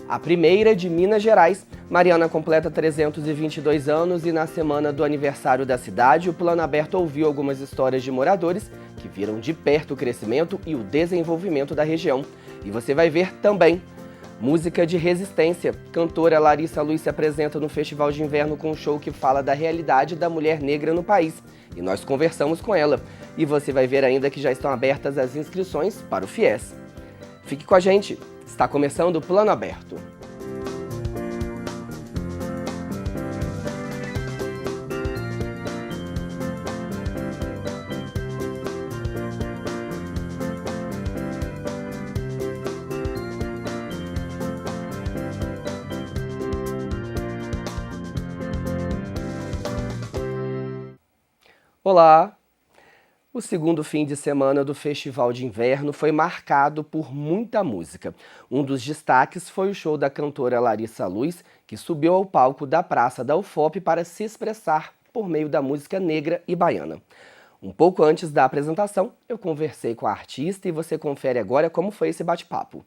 A primeira de Minas Gerais. Mariana completa 322 anos e na semana do aniversário da cidade, o Plano Aberto ouviu algumas histórias de moradores que viram de perto o crescimento e o desenvolvimento da região. E você vai ver também música de resistência. Cantora Larissa Luiz se apresenta no Festival de Inverno com um show que fala da realidade da mulher negra no país. E nós conversamos com ela. E você vai ver ainda que já estão abertas as inscrições para o FIES. Fique com a gente. Está começando o Plano Aberto. Olá! O segundo fim de semana do Festival de Inverno foi marcado por muita música. Um dos destaques foi o show da cantora Larissa Luiz, que subiu ao palco da Praça da UFOP para se expressar por meio da música negra e baiana. Um pouco antes da apresentação, eu conversei com a artista e você confere agora como foi esse bate-papo.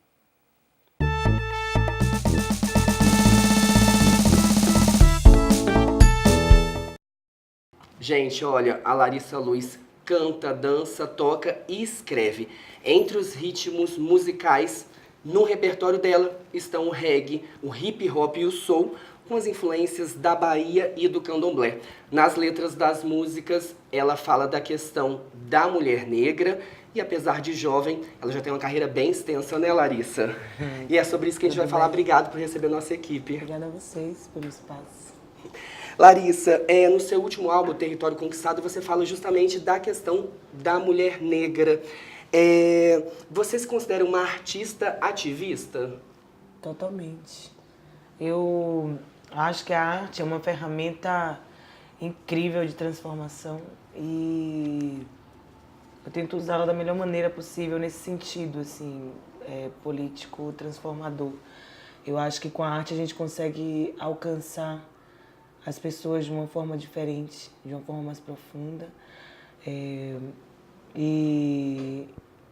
Gente, olha, a Larissa Luiz canta, dança, toca e escreve. Entre os ritmos musicais, no repertório dela estão o reggae, o hip hop e o soul, com as influências da Bahia e do candomblé. Nas letras das músicas, ela fala da questão da mulher negra e, apesar de jovem, ela já tem uma carreira bem extensa, né, Larissa? E é sobre isso que a gente vai falar. Obrigado por receber a nossa equipe. Obrigada a vocês pelo espaço. Larissa, no seu último álbum, Território Conquistado, você fala justamente da questão da mulher negra. Você se considera uma artista ativista? Totalmente. Eu acho que a arte é uma ferramenta incrível de transformação e eu tento usá-la da melhor maneira possível nesse sentido, assim, político, transformador. Eu acho que com a arte a gente consegue alcançar as pessoas de uma forma diferente, de uma forma mais profunda. E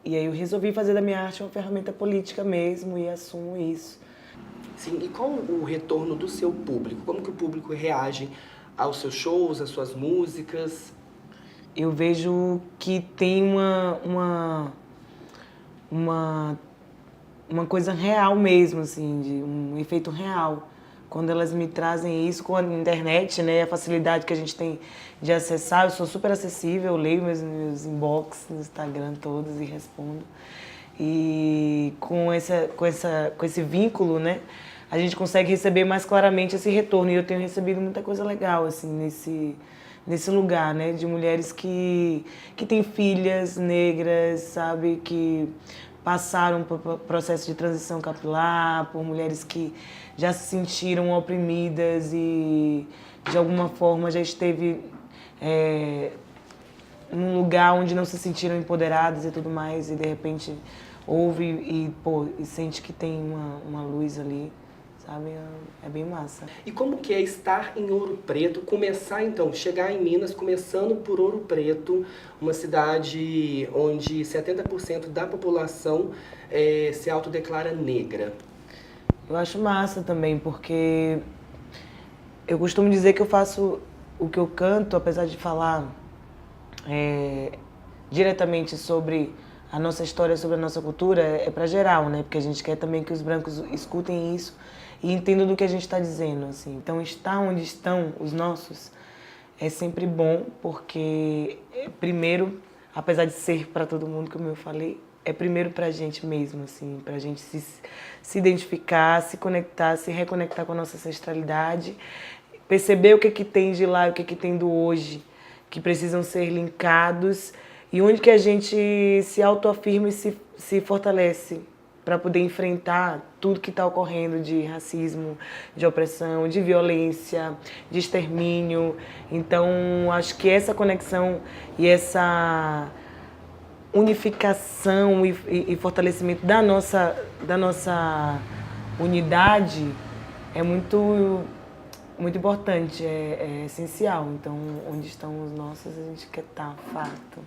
aí eu resolvi fazer da minha arte uma ferramenta política mesmo e assumo isso. Sim, e qual o retorno do seu público? Como que o público reage aos seus shows, às suas músicas? Eu vejo que tem uma coisa real mesmo, assim, de um efeito real. Quando elas me trazem isso com a internet, né, a facilidade que a gente tem de acessar, eu sou super acessível, eu leio meus inbox no Instagram todos e respondo. E com esse vínculo, né, a gente consegue receber mais claramente esse retorno. E eu tenho recebido muita coisa legal, assim, nesse lugar, né, de mulheres que têm filhas negras, sabe, que passaram por processo de transição capilar, por mulheres que já se sentiram oprimidas e, de alguma forma, já esteve num lugar onde não se sentiram empoderadas e tudo mais, e, de repente, ouve e sente que tem uma luz ali, sabe? É bem massa. E como que é estar em Ouro Preto, chegar em Minas, começando por Ouro Preto, uma cidade onde 70% da população se autodeclara negra? Eu acho massa também, porque eu costumo dizer que eu faço o que eu canto, apesar de falar diretamente sobre a nossa história, sobre a nossa cultura, é para geral, né? Porque a gente quer também que os brancos escutem isso e entendam do que a gente está dizendo, assim. Então, estar onde estão os nossos é sempre bom, porque, primeiro, apesar de ser para todo mundo, como eu falei, é primeiro para a gente mesmo, assim, para a gente se identificar, se conectar, se reconectar com a nossa ancestralidade, perceber o que tem de lá e o que tem do hoje, que precisam ser linkados, e onde que a gente se autoafirma e se fortalece para poder enfrentar tudo que está ocorrendo de racismo, de opressão, de violência, de extermínio. Então, acho que essa conexão e essa unificação e fortalecimento da nossa unidade é muito importante, é essencial. Então, onde estão os nossos, a gente quer estar, fato.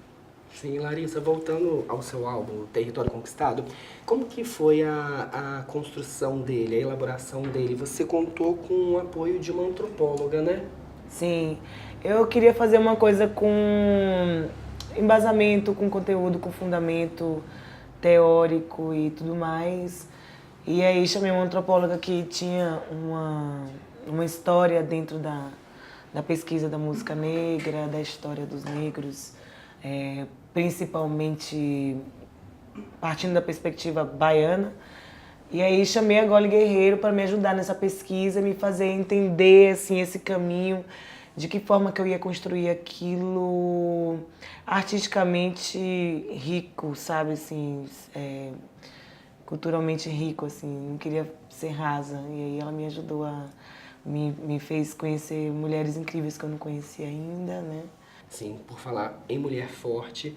Sim, Larissa, voltando ao seu álbum, Território Conquistado, como que foi a construção dele, a elaboração dele? Você contou com o apoio de uma antropóloga, né? Sim, eu queria fazer uma coisa com embasamento, com conteúdo, com fundamento teórico e tudo mais. E aí chamei uma antropóloga que tinha uma história dentro da pesquisa da música negra, da história dos negros, principalmente partindo da perspectiva baiana. E aí chamei a Gole Guerreiro para me ajudar nessa pesquisa, me fazer entender assim, esse caminho, de que forma que eu ia construir aquilo artisticamente rico, sabe, assim, culturalmente rico, assim, não queria ser rasa. E aí ela me ajudou me fez conhecer mulheres incríveis que eu não conhecia ainda, né? Sim, por falar em mulher forte,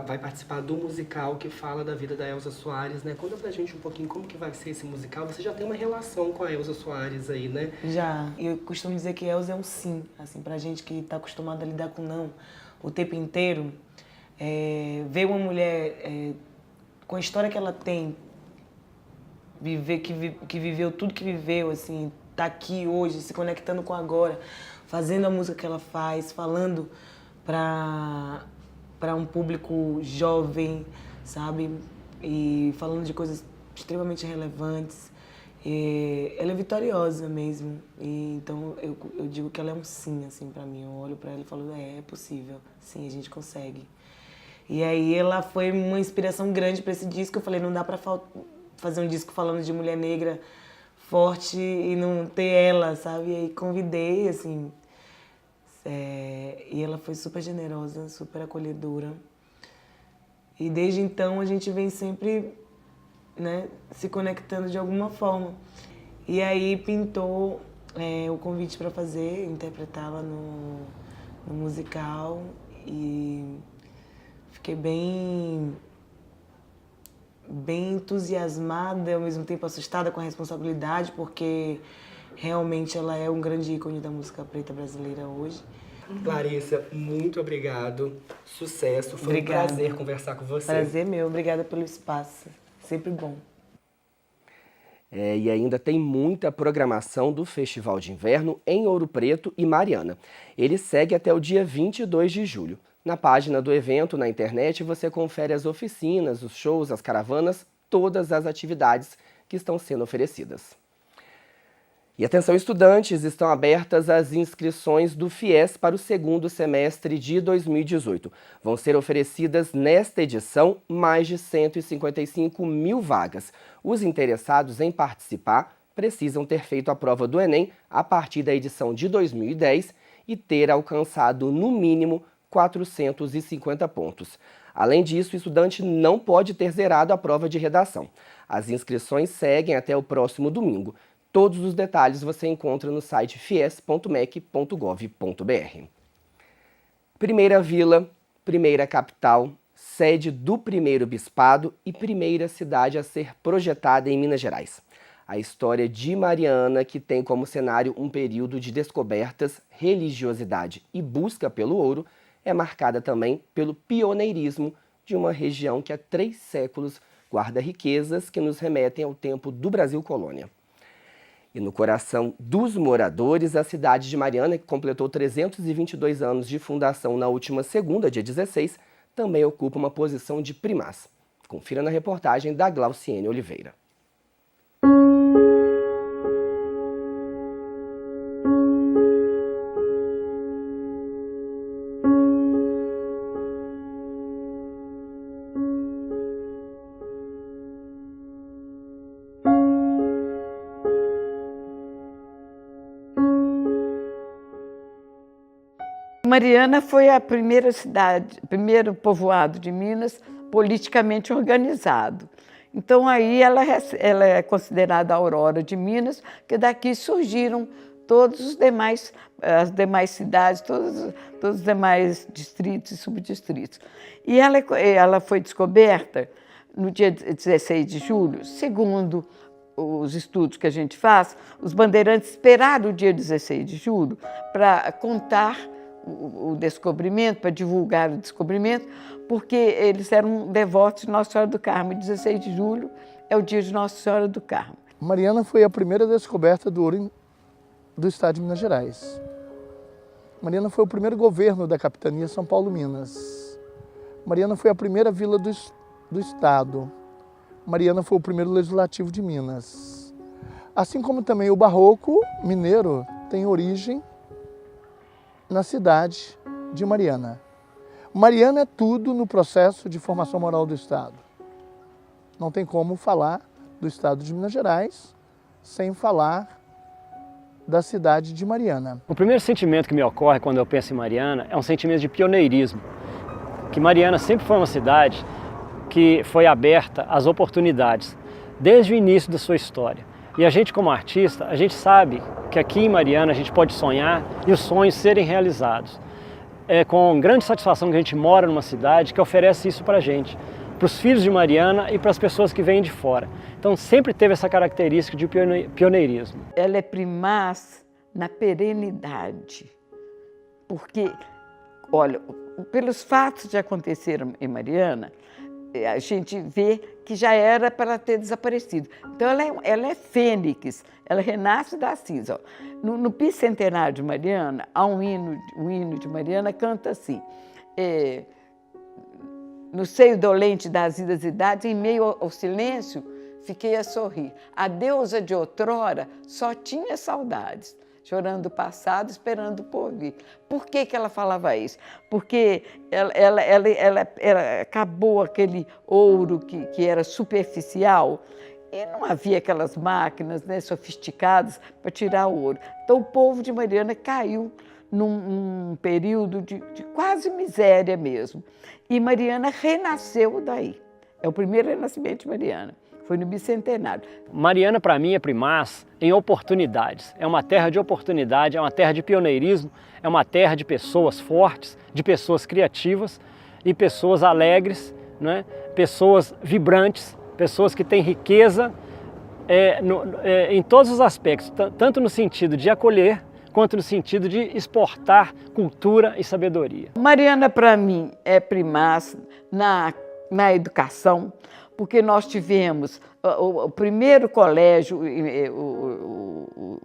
vai participar do musical que fala da vida da Elza Soares, né? Conta pra gente um pouquinho como que vai ser esse musical. Você já tem uma relação com a Elza Soares aí, né? Já. Eu costumo dizer que Elza é um sim, assim, pra gente que tá acostumado a lidar com não o tempo inteiro, ver uma mulher com a história que ela tem, que viveu tudo que viveu, assim, tá aqui hoje, se conectando com agora, fazendo a música que ela faz, falando para um público jovem, sabe? E falando de coisas extremamente relevantes. Ela é vitoriosa mesmo. E, então eu digo que ela é um sim, assim, para mim. Eu olho para ela e falo, é possível, sim, a gente consegue. E aí ela foi uma inspiração grande para esse disco. Eu falei, não dá para fazer um disco falando de mulher negra forte e não ter ela, sabe? E aí convidei, assim, e ela foi super generosa, super acolhedora. E desde então a gente vem sempre, né, se conectando de alguma forma. E aí pintou o convite para interpretá-la no musical e fiquei bem entusiasmada e ao mesmo tempo assustada com a responsabilidade, porque realmente ela é um grande ícone da música preta brasileira hoje. Larissa, muito obrigado. Sucesso. Foi um prazer conversar com você. Prazer meu. Obrigada pelo espaço. Sempre bom. E ainda tem muita programação do Festival de Inverno em Ouro Preto e Mariana. Ele segue até o dia 22 de julho. Na página do evento, na internet, você confere as oficinas, os shows, as caravanas, todas as atividades que estão sendo oferecidas. E atenção, estudantes, estão abertas as inscrições do FIES para o segundo semestre de 2018. Vão ser oferecidas nesta edição mais de 155 mil vagas. Os interessados em participar precisam ter feito a prova do Enem a partir da edição de 2010 e ter alcançado, no mínimo, 450 pontos. Além disso, o estudante não pode ter zerado a prova de redação. As inscrições seguem até o próximo domingo. Todos os detalhes você encontra no site fies.mec.gov.br. Primeira vila, primeira capital, sede do primeiro bispado e primeira cidade a ser projetada em Minas Gerais. A história de Mariana, que tem como cenário um período de descobertas, religiosidade e busca pelo ouro, é marcada também pelo pioneirismo de uma região que há 3 séculos guarda riquezas que nos remetem ao tempo do Brasil colônia. E no coração dos moradores, a cidade de Mariana, que completou 322 anos de fundação na última segunda, dia 16, também ocupa uma posição de primaz. Confira na reportagem da Glauciene Oliveira. Mariana foi a primeira cidade, primeiro povoado de Minas politicamente organizado. Então aí ela é considerada a aurora de Minas, que daqui surgiram todos os demais, as demais cidades, todos os demais distritos e subdistritos. E ela foi descoberta no dia 16 de julho, segundo os estudos que a gente faz, os bandeirantes esperaram o dia 16 de julho para contar o descobrimento, para divulgar o descobrimento, porque eles eram devotos de Nossa Senhora do Carmo. 16 de julho é o dia de Nossa Senhora do Carmo. Mariana foi a primeira descoberta do ouro do estado de Minas Gerais. Mariana foi o primeiro governo da capitania São Paulo-Minas. Mariana foi a primeira vila do estado. Mariana foi o primeiro legislativo de Minas. Assim como também o barroco mineiro tem origem na cidade de Mariana. Mariana é tudo no processo de formação moral do estado. Não tem como falar do estado de Minas Gerais sem falar da cidade de Mariana. O primeiro sentimento que me ocorre quando eu penso em Mariana é um sentimento de pioneirismo. Que Mariana sempre foi uma cidade que foi aberta às oportunidades, desde o início da sua história. E a gente, como artista, a gente sabe que aqui em Mariana a gente pode sonhar e os sonhos serem realizados. É com grande satisfação que a gente mora numa cidade que oferece isso para a gente, para os filhos de Mariana e para as pessoas que vêm de fora. Então sempre teve essa característica de pioneirismo. Ela é primaz na perenidade, porque, olha, pelos fatos que aconteceram em Mariana, a gente vê que já era para ter desaparecido. Então ela é fênix, ela renasce da cinza. No bicentenário de Mariana, há um hino de Mariana canta assim: no seio dolente das idas e idades, em meio ao silêncio, fiquei a sorrir. A deusa de outrora só tinha saudades, chorando o passado, esperando o porvir. Por que ela falava isso? Porque ela acabou aquele ouro que era superficial e não havia aquelas máquinas, né, sofisticadas para tirar o ouro. Então o povo de Mariana caiu num período de quase miséria mesmo. E Mariana renasceu daí. É o primeiro renascimento de Mariana. Foi no bicentenário. Mariana, para mim, é primaz em oportunidades. É uma terra de oportunidade, é uma terra de pioneirismo, é uma terra de pessoas fortes, de pessoas criativas e pessoas alegres, né? Pessoas vibrantes, pessoas que têm riqueza em todos os aspectos, tanto no sentido de acolher, quanto no sentido de exportar cultura e sabedoria. Mariana, para mim, é primaz na educação, porque nós tivemos o primeiro colégio, o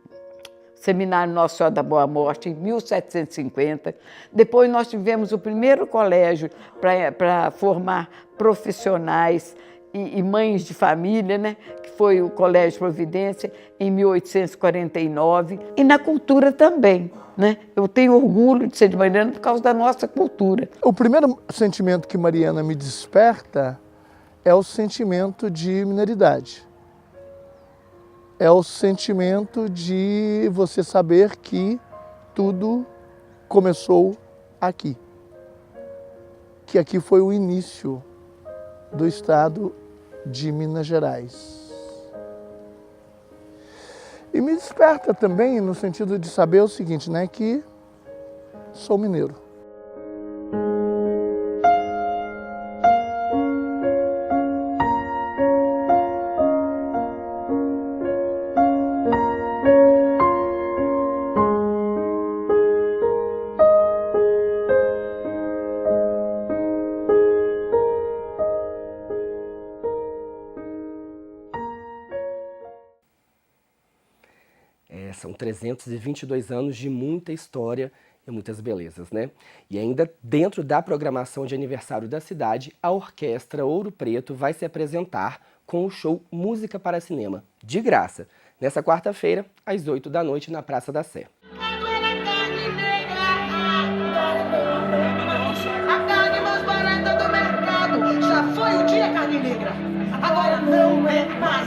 Seminário Nossa Senhora da Boa Morte, em 1750. Depois nós tivemos o primeiro colégio para formar profissionais e mães de família, né? Que foi o Colégio Providência, em 1849. E na cultura também, né? Eu tenho orgulho de ser de Mariana por causa da nossa cultura. O primeiro sentimento que Mariana me desperta é o sentimento de mineridade. É o sentimento de você saber que tudo começou aqui. Que aqui foi o início do estado de Minas Gerais. E me desperta também no sentido de saber o seguinte, né, que sou mineiro. São 322 anos de muita história e muitas belezas, né? E ainda dentro da programação de aniversário da cidade, a Orquestra Ouro Preto vai se apresentar com o show Música para Cinema, de graça, nessa quarta-feira, às 8 da noite, na Praça da Sé. A carne mais barata do mercado, já foi o dia carne negra, agora não é mais.